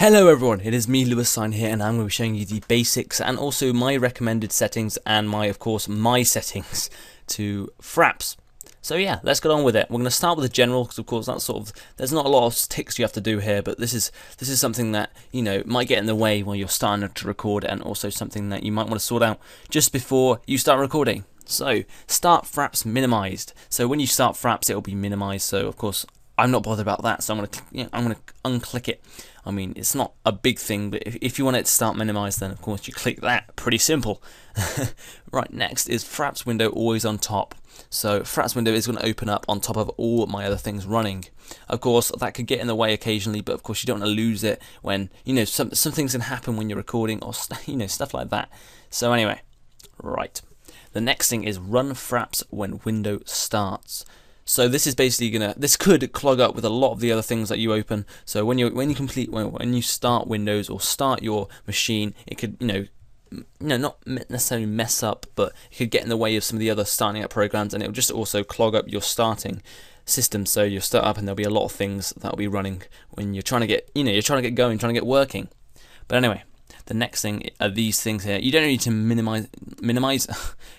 Hello everyone, it is me Lewis Sign here, and I'm going to be showing you the basics and also my recommended settings and my settings to Fraps. So yeah, let's get on with it. We're going to start with the general because of course that's there's not a lot of ticks you have to do here, but this is something that might get in the way while you're starting to record, and also something that you might want to sort out just before you start recording. So start Fraps minimized. So when you start Fraps, it will be minimized. So of course I'm not bothered about that, so I'm gonna unclick it. I mean, it's not a big thing, but if you want it to start minimized, then of course you click that. Pretty simple. Right, next is Fraps window always on top. So Fraps window is going to open up on top of all my other things running. Of course, that could get in the way occasionally, but of course you don't want to lose it when some things can happen when you're recording, or stuff like that. So anyway, right. The next thing is run Fraps when window starts. So this is basically this could clog up with a lot of the other things that you open. So when you start Windows or start your machine, it could not necessarily mess up, but it could get in the way of some of the other starting up programs, and it will just also clog up your starting system. So you'll start up and there'll be a lot of things that will be running when you're trying to get going, trying to get working. But anyway, the next thing are these things here. You don't need to minimize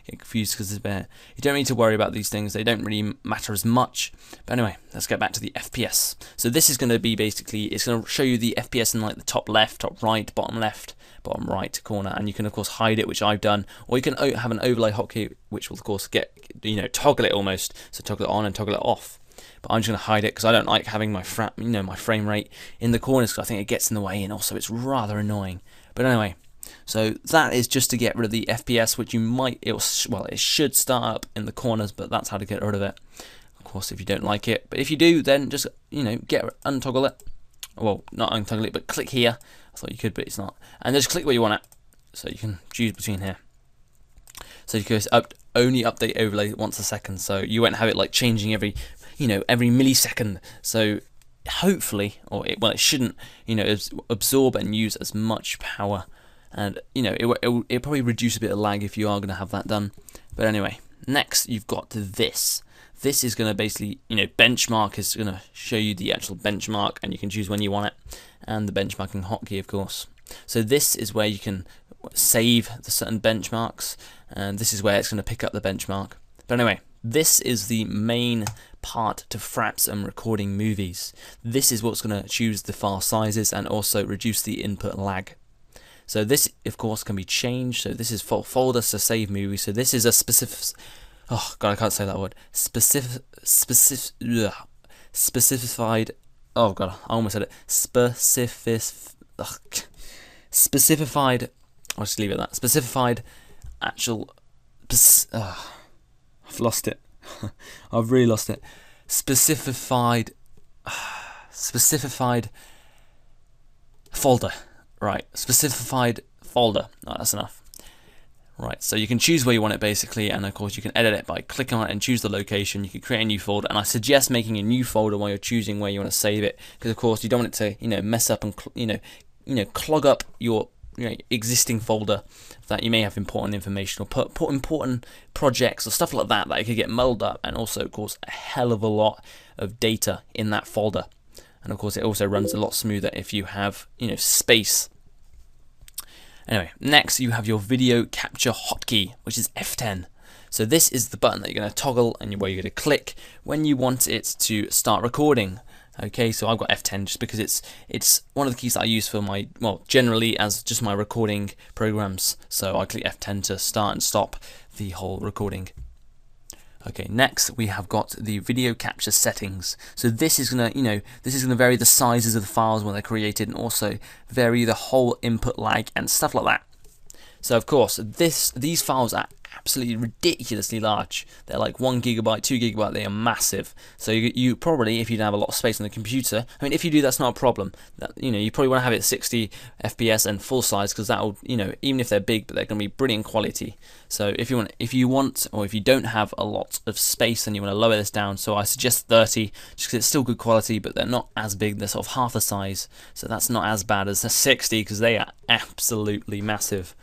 get confused because it's there. You don't need to worry about these things. They don't really matter as much. But anyway, let's get back to the FPS. So this is going to be basically, it's going to show you the FPS in like the top left, top right, bottom left, bottom right corner, and you can of course hide it, which I've done, or you can have an overlay hotkey, which will of course toggle it almost. So toggle it on and toggle it off. But I'm just going to hide it because I don't like having my frame rate in the corners, because I think it gets in the way, and also it's rather annoying. But anyway, so that is just to get rid of the FPS, which it should start up in the corners, but that's how to get rid of it. Of course, if you don't like it, but if you do, then just untoggle it. Well, not untoggle it, but click here. I thought you could, but it's not. And just click where you want it, so you can choose between here. So you can only update overlay once a second, so you won't have it like changing every millisecond. So hopefully, it shouldn't absorb and use as much power, and it'll probably reduce a bit of lag if you are going to have that done. But anyway, next you've got this. This is going to basically, benchmark is going to show you the actual benchmark, and you can choose when you want it, and the benchmarking hotkey, of course. So this is where you can save the certain benchmarks, and this is where it's going to pick up the benchmark. But anyway, this is the main part to Fraps and recording movies. This is what's going to choose the file sizes and also reduce the input lag. So this, of course, can be changed. So this is for folders to save movies. So this is a specific. Oh god, I can't say that word. Specified. Oh god, I almost said it. Specified. I'll just leave it at that. Specified actual. I've lost it. I've really lost it. Specified folder. Right. Specified folder. No, that's enough. Right. So you can choose where you want it basically, and of course you can edit it by clicking on it and choose the location. You can create a new folder, and I suggest making a new folder while you're choosing where you want to save it, because of course you don't want it to mess up and clog up your existing folder that you may have important information or put important projects or stuff like that it could get muddled up, and also of course a hell of a lot of data in that folder. And of course it also runs a lot smoother if you have space. Anyway, next you have your video capture hotkey, which is F10. So this is the button that you're going to toggle and where you're going to click when you want it to start recording. Okay, so I've got F10 just because it's one of the keys that I use for my, generally as just my recording programs. So I click F10 to start and stop the whole recording. Okay, next we have got the video capture settings. So this is gonna, vary the sizes of the files when they're created, and also vary the whole input lag and stuff like that. So of course, these files are absolutely ridiculously large. They're like 1 GB, 2 GB. They are massive. So you probably, if you don't have a lot of space on the computer, I mean, if you do, that's not a problem. You probably want to have it 60 FPS and full size, because that will, even if they're big, but they're going to be brilliant quality. So if you don't have a lot of space and you want to lower this down, so I suggest 30, just because it's still good quality, but they're not as big. They're sort of half the size, so that's not as bad as the 60, because they are absolutely massive.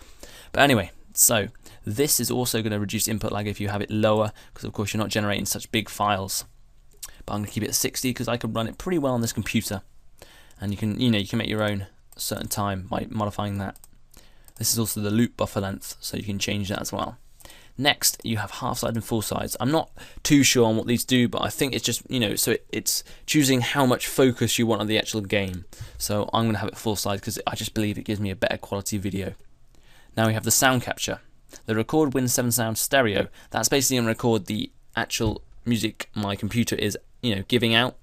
But anyway, so this is also going to reduce input lag if you have it lower, because of course you're not generating such big files. But I'm going to keep it at 60 because I can run it pretty well on this computer. And you can make your own certain time by modifying that. This is also the loop buffer length, so you can change that as well. Next, you have half side and full sides. I'm not too sure on what these do, but I think it's just, so it's choosing how much focus you want on the actual game. So I'm going to have it full side because I just believe it gives me a better quality video. Now we have the sound capture. The record Win 7 sound stereo. That's basically going to record the actual music my computer is, giving out.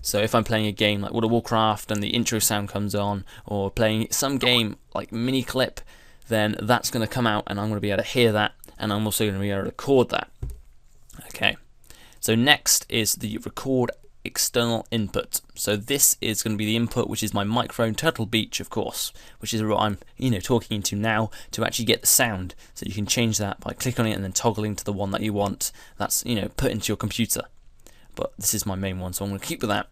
So if I'm playing a game like World of Warcraft and the intro sound comes on, or playing some game like mini clip, then that's going to come out and I'm going to be able to hear that, and I'm also going to be able to record that. Okay, so next is the record external input. So this is going to be the input, which is my microphone Turtle Beach, of course, which is what I'm talking into now to actually get the sound. So you can change that by clicking on it and then toggling to the one that you want. That's put into your computer. But this is my main one, so I'm going to keep with that.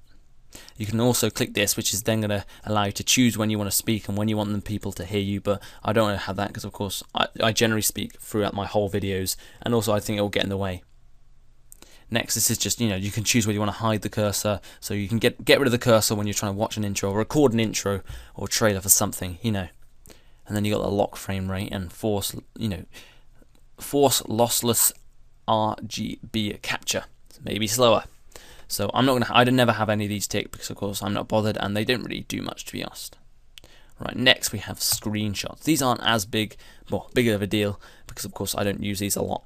You can also click this, which is then going to allow you to choose when you want to speak and when you want them people to hear you, but I don't want to have that because of course I generally speak throughout my whole videos, and also I think it will get in the way. Next, this is just, you can choose whether you want to hide the cursor, so you can get rid of the cursor when you're trying to watch an intro or record an intro or trailer for something, And then you got the lock frame rate and force lossless RGB capture. Maybe slower. So I'd never have any of these ticked because of course I'm not bothered and they don't really do much, to be honest. Right, next we have screenshots. These aren't as bigger of a deal because of course I don't use these a lot.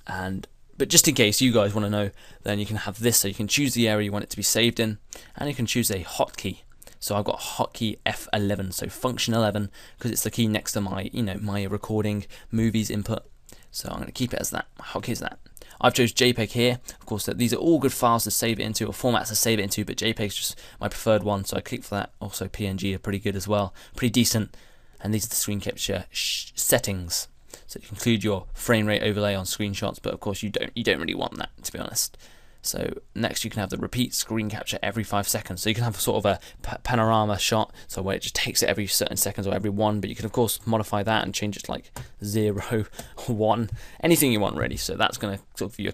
But just in case you guys want to know, then you can have this, so you can choose the area you want it to be saved in, and you can choose a hotkey. So I've got hotkey F11, so function 11, because it's the key next to my, my recording movies input. So I'm going to keep it as that. My hotkey is that. I've chose JPEG here. Of course, these are all good files to save it into, or formats to save it into, but JPEG is just my preferred one, so I click for that. Also, PNG are pretty good as well, pretty decent. And these are the screen capture settings. So you can include your frame rate overlay on screenshots, but of course you don't really want that, to be honest. So next you can have the repeat screen capture every 5 seconds. So you can have sort of a panorama shot, so where it just takes it every certain seconds or every one, but you can of course modify that and change it to like 0 or 1, anything you want really. So that's going to sort of be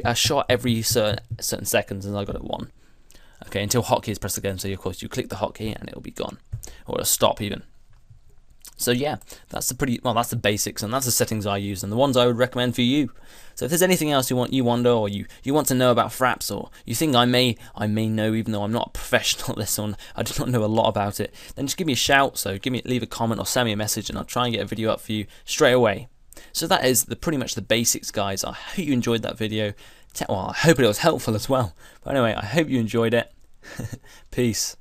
a shot every certain seconds, and I got it 1. Okay, until hotkey is pressed again, so of course you click the hotkey and it'll be gone, or it'll stop even. So yeah, that's the basics, and that's the settings I use and the ones I would recommend for you. So if there's anything else you wonder, or you want to know about Fraps, or you think I may know, even though I'm not a professional at this one, I do not know a lot about it, then just give me a shout. So leave a comment or send me a message, and I'll try and get a video up for you straight away. So that is pretty much the basics, guys. I hope you enjoyed that video. Well, I hope it was helpful as well. But anyway, I hope you enjoyed it. Peace.